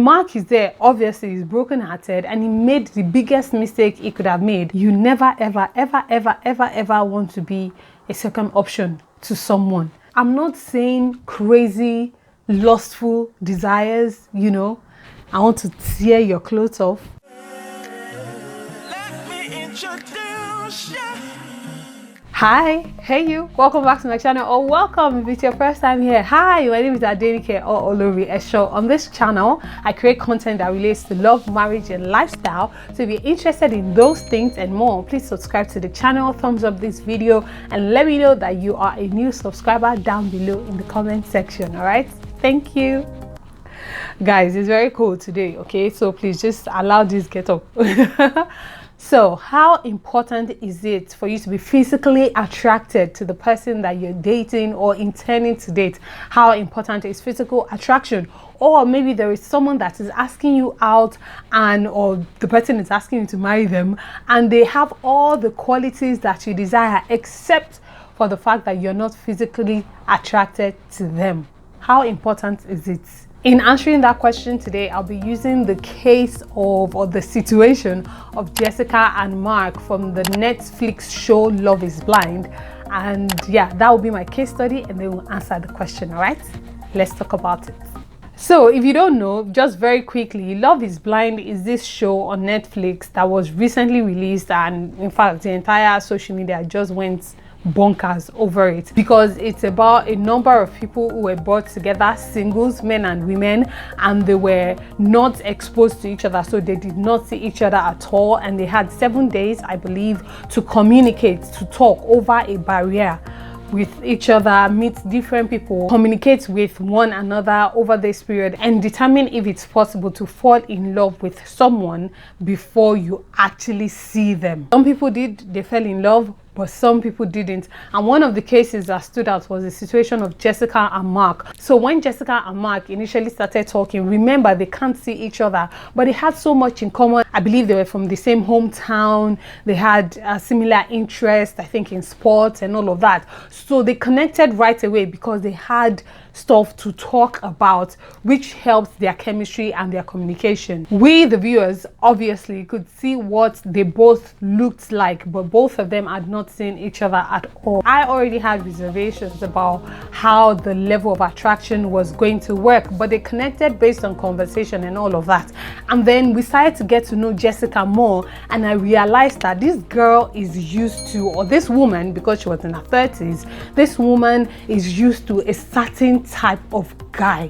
Mark is there, obviously he's broken-hearted, and he made the biggest mistake he could have made. You never ever want to be a second option to someone. I'm not saying crazy lustful desires, you know, I want to tear your clothes off. Let me introduce you. Hi, hey you, welcome back to my channel, or welcome if it's your first time here. Hi, my name is Adenike or Olori Esho. On this channel, I create content that relates to love, marriage, and lifestyle. So if you're interested in those things and more, please subscribe to the channel, thumbs up this video, and let me know that you are a new subscriber down below in the comment section. All right, thank you. Guys, it's very cold today, okay? So please just allow this get up. So how important is it for you to be physically attracted to the person that you're dating or intending to date? How important is physical attraction? Or maybe there is someone that is asking you out, and or the person is asking you to marry them, and they have all the qualities that you desire except for the fact that you're not physically attracted to them. How important is it? In answering that question today, I'll be using the case of, or the situation of Jessica and Mark from the Netflix show Love is Blind. And yeah, that will be my case study, and then we'll answer the question. All right, let's talk about it. So if you don't know, just very quickly, Love is Blind is this show on Netflix that was recently released, and in fact the entire social media just went bonkers over it, because it's about a number of people who were brought together, singles, men and women, and they were not exposed to each other, so they did not see each other at all, and they had 7 days, I believe, to communicate, to talk over a barrier with each other, meet different people, communicate with one another over this period, and determine if it's possible to fall in love with someone before you actually see them. Some people did, they fell in love, but some people didn't. And one of the cases that stood out was the situation of Jessica and Mark. So when Jessica and Mark initially started talking, remember, they can't see each other, but they had so much in common. I believe they were from the same hometown, they had a similar interest, I think, in sports and all of that. So they connected right away because they had stuff to talk about, which helped their chemistry and their communication. We, the viewers, obviously could see what they both looked like, but both of them had not seen each other at all. I already had reservations about how the level of attraction was going to work, but they connected based on conversation and all of that. And then we started to get to know Jessica more, and I realized that this girl is used to, or this woman, because she was in her 30s, this woman is used to a certain type of guy,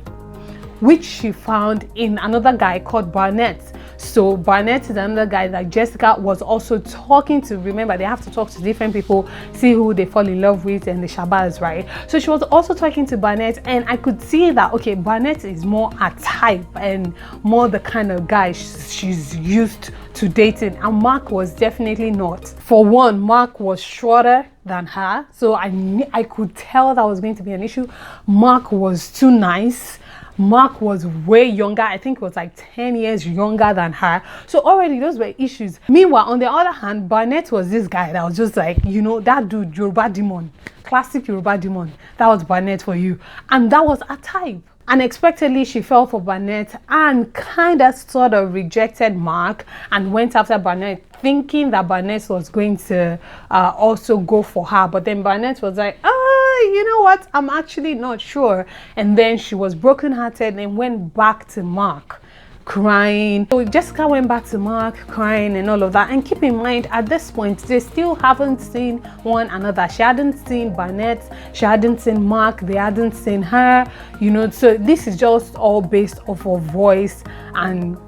which she found in another guy called Barnett. So Barnett is another guy that Jessica was also talking to. Remember, they have to talk to different people, see who they fall in love with, and the shabazz, right? So she was also talking to Barnett, and I could see that, okay, Barnett is more a type and more the kind of guy she's used to dating, and Mark was definitely not. For one, Mark was shorter than her, so I could tell that was going to be an issue. Mark was too nice. Mark was way younger. I think it was like 10 years younger than her. So already those were issues. Meanwhile, on the other hand, Barnett was this guy that was just like, you know, that dude, Yoruba demon, classic Yoruba demon. That was Barnett for you. And that was a type. Unexpectedly, she fell for Barnett and kind of sort of rejected Mark and went after Barnett, thinking that Barnett was going to also go for her. But then Barnett was like, you know what, I'm actually not sure. And then she was brokenhearted and went back to Mark crying. So Jessica went back to Mark crying and all of that. And keep in mind, at this point, they still haven't seen one another. She hadn't seen Barnett, she hadn't seen Mark, they hadn't seen her, you know. So this is just all based off of voice and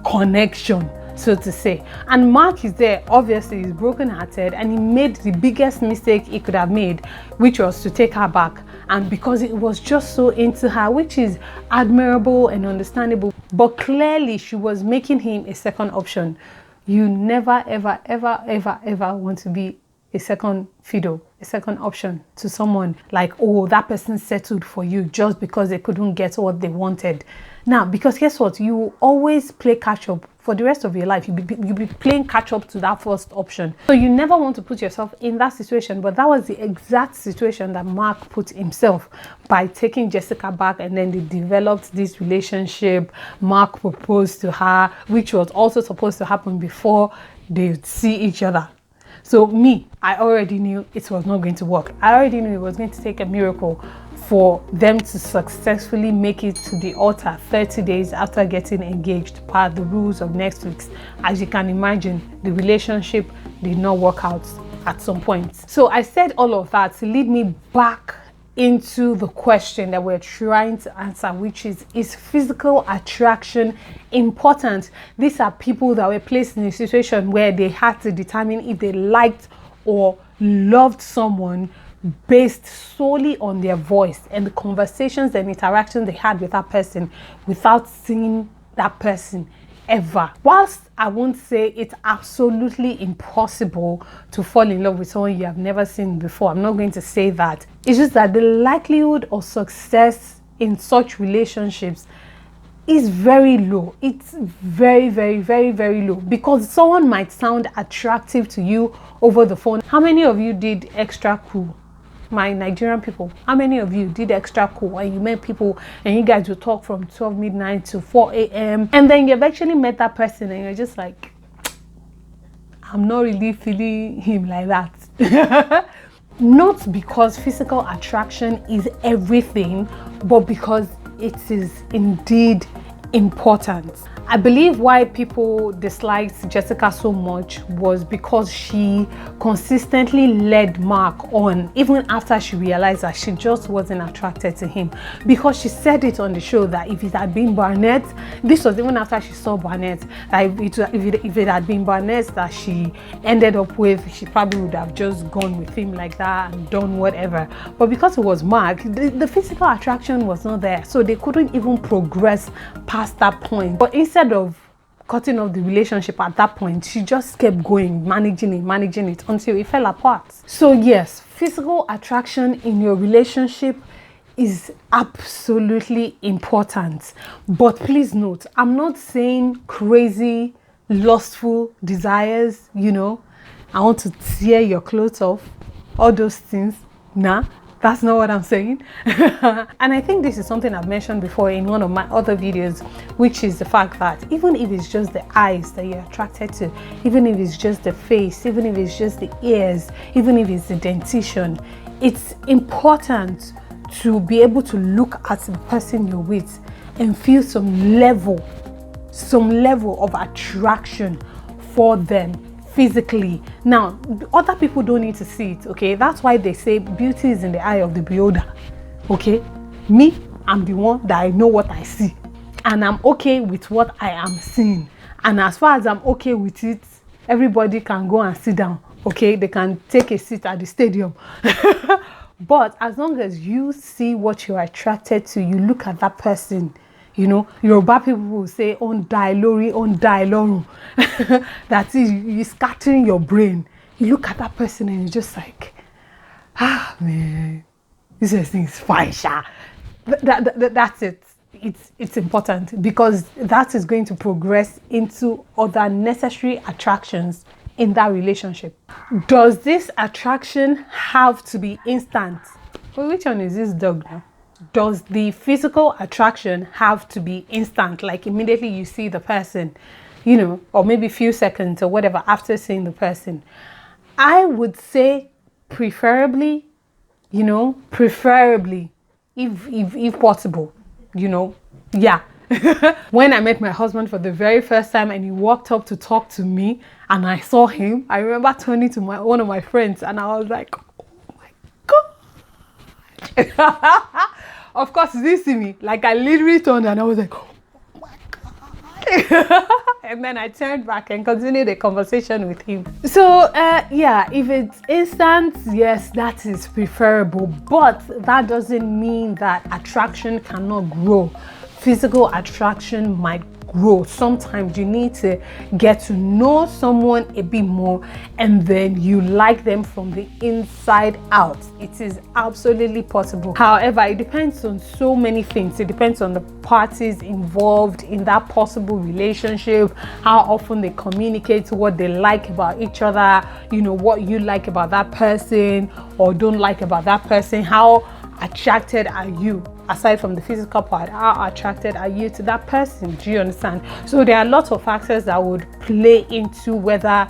connection, so to say. And Mark is there, obviously he's broken-hearted, and he made the biggest mistake he could have made, which was to take her back. And because it was just so into her, which is admirable and understandable, but clearly she was making him a second option. You never ever want to be a second fiddle, a second option to someone. Like, oh, that person settled for you just because they couldn't get what they wanted. Now, because guess what, you always play catch up for the rest of your life. You'll be playing catch up to that first option. So you never want to put yourself in that situation. But that was the exact situation that Mark put himself by taking Jessica back, and then they developed this relationship. Mark proposed to her, which was also supposed to happen before they would see each other. So I already knew it was not going to work. I already knew it was going to take a miracle for them to successfully make it to the altar 30 days after getting engaged per the rules of Netflix. As you can imagine, the relationship did not work out at some point. So I said all of that to lead me back into the question that we're trying to answer, which is physical attraction important? These are people that were placed in a situation where they had to determine if they liked or loved someone based solely on their voice and the conversations and interactions they had with that person without seeing that person ever. Whilst I won't say it's absolutely impossible to fall in love with someone you have never seen before, I'm not going to say that. It's just that the likelihood of success in such relationships is very low. It's very, very, very, very low, because someone might sound attractive to you over the phone. How many of you did extra cool? My Nigerian people, how many of you did extra cool and you met people and you guys would talk from 12 midnight to 4 a.m. and then you eventually met that person and you're just like, I'm not really feeling him like that. Not because physical attraction is everything, but because it is indeed important. I believe why people disliked Jessica so much was because she consistently led Mark on, even after she realized that she just wasn't attracted to him. Because she said it on the show that if it had been Barnett, this was even after she saw Barnett, that if it had been Barnett that she ended up with, she probably would have just gone with him like that and done whatever. But because it was Mark, the physical attraction was not there, so they couldn't even progress past that point. But instead of cutting off the relationship at that point, she just kept going, managing it until it fell apart. So yes, physical attraction in your relationship is absolutely important. But please note, I'm not saying crazy, lustful desires, I want to tear your clothes off, all those things. Nah, that's not what I'm saying. And I think this is something I've mentioned before in one of my other videos, which is the fact that even if it's just the eyes that you're attracted to, even if it's just the face, even if it's just the ears, even if it's the dentition, it's important to be able to look at the person you're with and feel some level of attraction for them physically. Now, other people don't need to see it, okay? That's why they say beauty is in the eye of the beholder, okay? Me, I'm the one that I know what I see, and I'm okay with what I am seeing. And as far as I'm okay with it, everybody can go and sit down, okay? They can take a seat at the stadium. But as long as you see what you're attracted to, you look at that person. Yoruba people will say, "On die lori, on die lorun." That is, you're scattering your brain. You look at that person and you're just like, man, this thing is fine, sha. That's it. It's important, because that is going to progress into other necessary attractions in that relationship. Does this attraction have to be instant? Well, which one is this dog now? Does the physical attraction have to be instant, like immediately you see the person, or maybe a few seconds or whatever after seeing the person? I would say preferably, if possible, yeah. When I met my husband for the very first time and he walked up to talk to me and I saw him, I remember turning to one of my friends and I was like, oh my God. Of course, he didn't see me. Like, I literally turned and I was like, oh my God. And then I turned back and continued the conversation with him. So, yeah, if it's instant, yes, that is preferable. But that doesn't mean that attraction cannot grow. Physical attraction might grow. Sometimes you need to get to know someone a bit more, and then you like them from the inside out. It is absolutely possible. However, it depends on so many things. It depends on the parties involved in that possible relationship, how often they communicate, what they like about each other, you know, what you like about that person or don't like about that person, how attracted are you, aside from the physical part, how attracted are you to that person? Do you understand? So there are lots of factors that would play into whether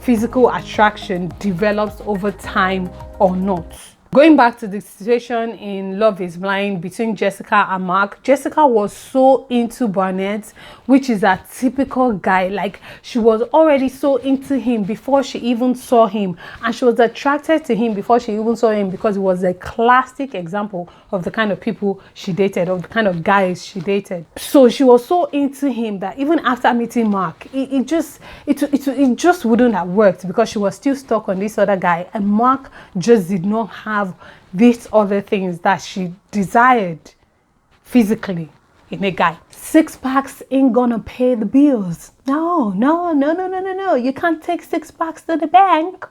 physical attraction develops over time or not. Going back to the situation in Love is Blind between Jessica and Mark, Jessica was so into Barnett, which is a typical guy. Like, she was already so into him before she even saw him, and she was attracted to him before she even saw him because it was a classic example of the kind of people she dated, of the kind of guys she dated. So she was so into him that even after meeting Mark, it just wouldn't have worked because she was still stuck on this other guy, and Mark just did not have these other things that she desired physically in a guy. Six packs ain't gonna pay the bills. No. You can't take six packs to the bank.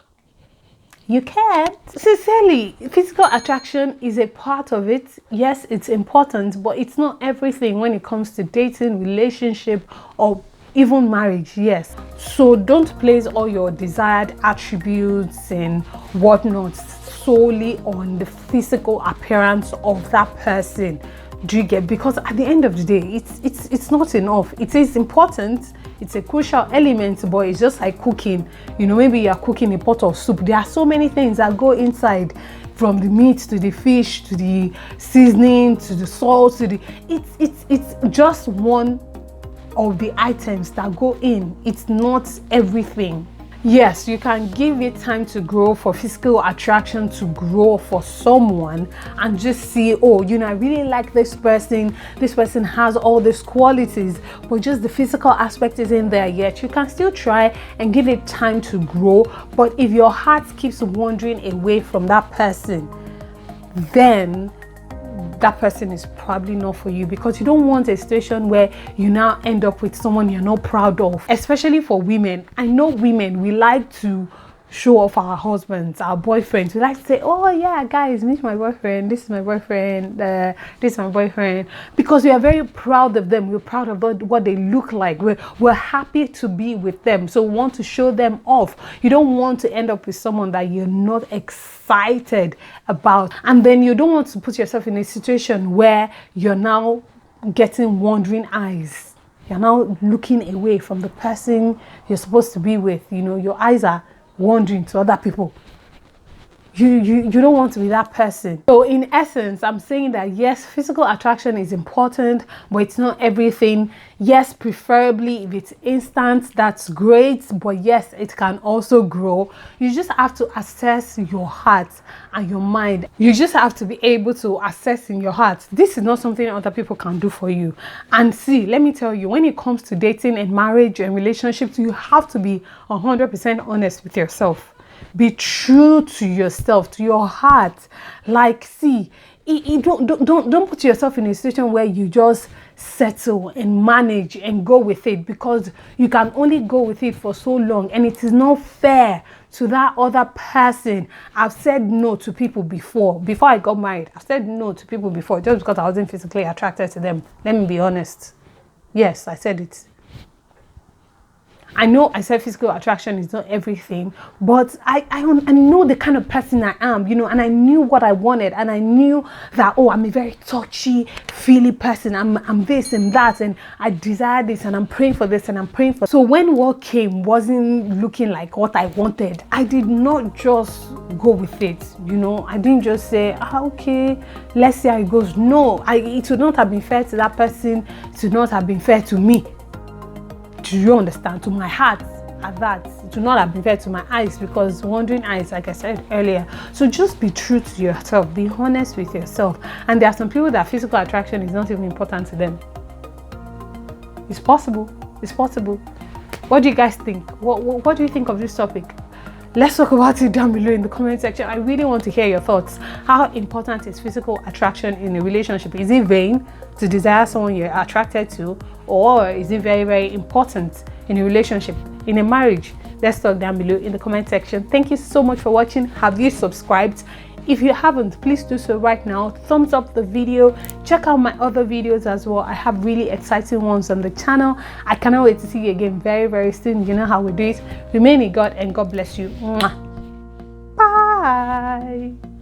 You can't. Sincerely, physical attraction is a part of it. Yes, it's important, but it's not everything when it comes to dating, relationship, or even marriage. Yes. So don't place all your desired attributes and whatnot solely on the physical appearance of that person. Do you get? Because at the end of the day, it's not enough. It is important, it's a crucial element, but it's just like cooking. You know, maybe you're cooking a pot of soup. There are so many things that go inside, from the meat to the fish to the seasoning to the salt to the it's just one of the items that go in. It's not everything. Yes, you can give it time to grow, for physical attraction to grow for someone, and just see, oh, you know, I really like this person has all these qualities, but just the physical aspect isn't there yet. You can still try and give it time to grow, but if your heart keeps wandering away from that person, then that person is probably not for you, because you don't want a situation where you now end up with someone you're not proud of. Especially for women. I know women, we like to show off our husbands, our boyfriends. We like to say, oh yeah, guys, meet my boyfriend, this is my boyfriend, this is my boyfriend, because we are very proud of them. We're proud of what they look like. We're happy to be with them, so we want to show them off. You don't want to end up with someone that you're not excited about, and then you don't want to put yourself in a situation where you're now getting wandering eyes. You're now looking away from the person you're supposed to be with. You know, your eyes are wandering to other people. You don't want to be that person. So in essence, I'm saying that yes, physical attraction is important, but it's not everything. Yes, preferably if it's instant, that's great, but yes, it can also grow. You just have to assess your heart and your mind. You just have to be able to assess in your heart. This is not something other people can do for you. And see, let me tell you, when it comes to dating and marriage and relationships, you have to be 100% honest with yourself. Be true to yourself, to your heart. Like, see, don't put yourself in a situation where you just settle and manage and go with it, because you can only go with it for so long, and it is not fair to that other person. I've said no to people before I got married. I've said no to people before just because I wasn't physically attracted to them. Let me be honest. Yes, I said it. I know I said physical attraction is not everything, but I know the kind of person I am, you know, and I knew what I wanted, and I knew that, oh, I'm a very touchy, feely person. I'm this and that, and I desire this, and I'm praying for this, and I'm praying for. So when what came wasn't looking like what I wanted, I did not just go with it, you know. I didn't just say, okay, let's see how it goes. No, it would not have been fair to that person. It would not have been fair to me. Do you understand? To my heart at that. It will not have been fair to my eyes, because wandering eyes, like I said earlier. So just be true to yourself. Be honest with yourself. And there are some people that physical attraction is not even important to them. It's possible. It's possible. What do you guys think? What do you think of this topic? Let's talk about it down below in the comment section. I really want to hear your thoughts. How important is physical attraction in a relationship? Is it vain to desire someone you're attracted to, or is it very, very important in a relationship, in a marriage? Let's talk down below in the comment section. Thank you so much for watching. Have you subscribed? If you haven't, please do so right now. Thumbs up the video. Check out my other videos as well. I have really exciting ones on the channel. I cannot wait to see you again very, very soon. You know how we do it. Remain in God, and God bless you. Mwah. Bye.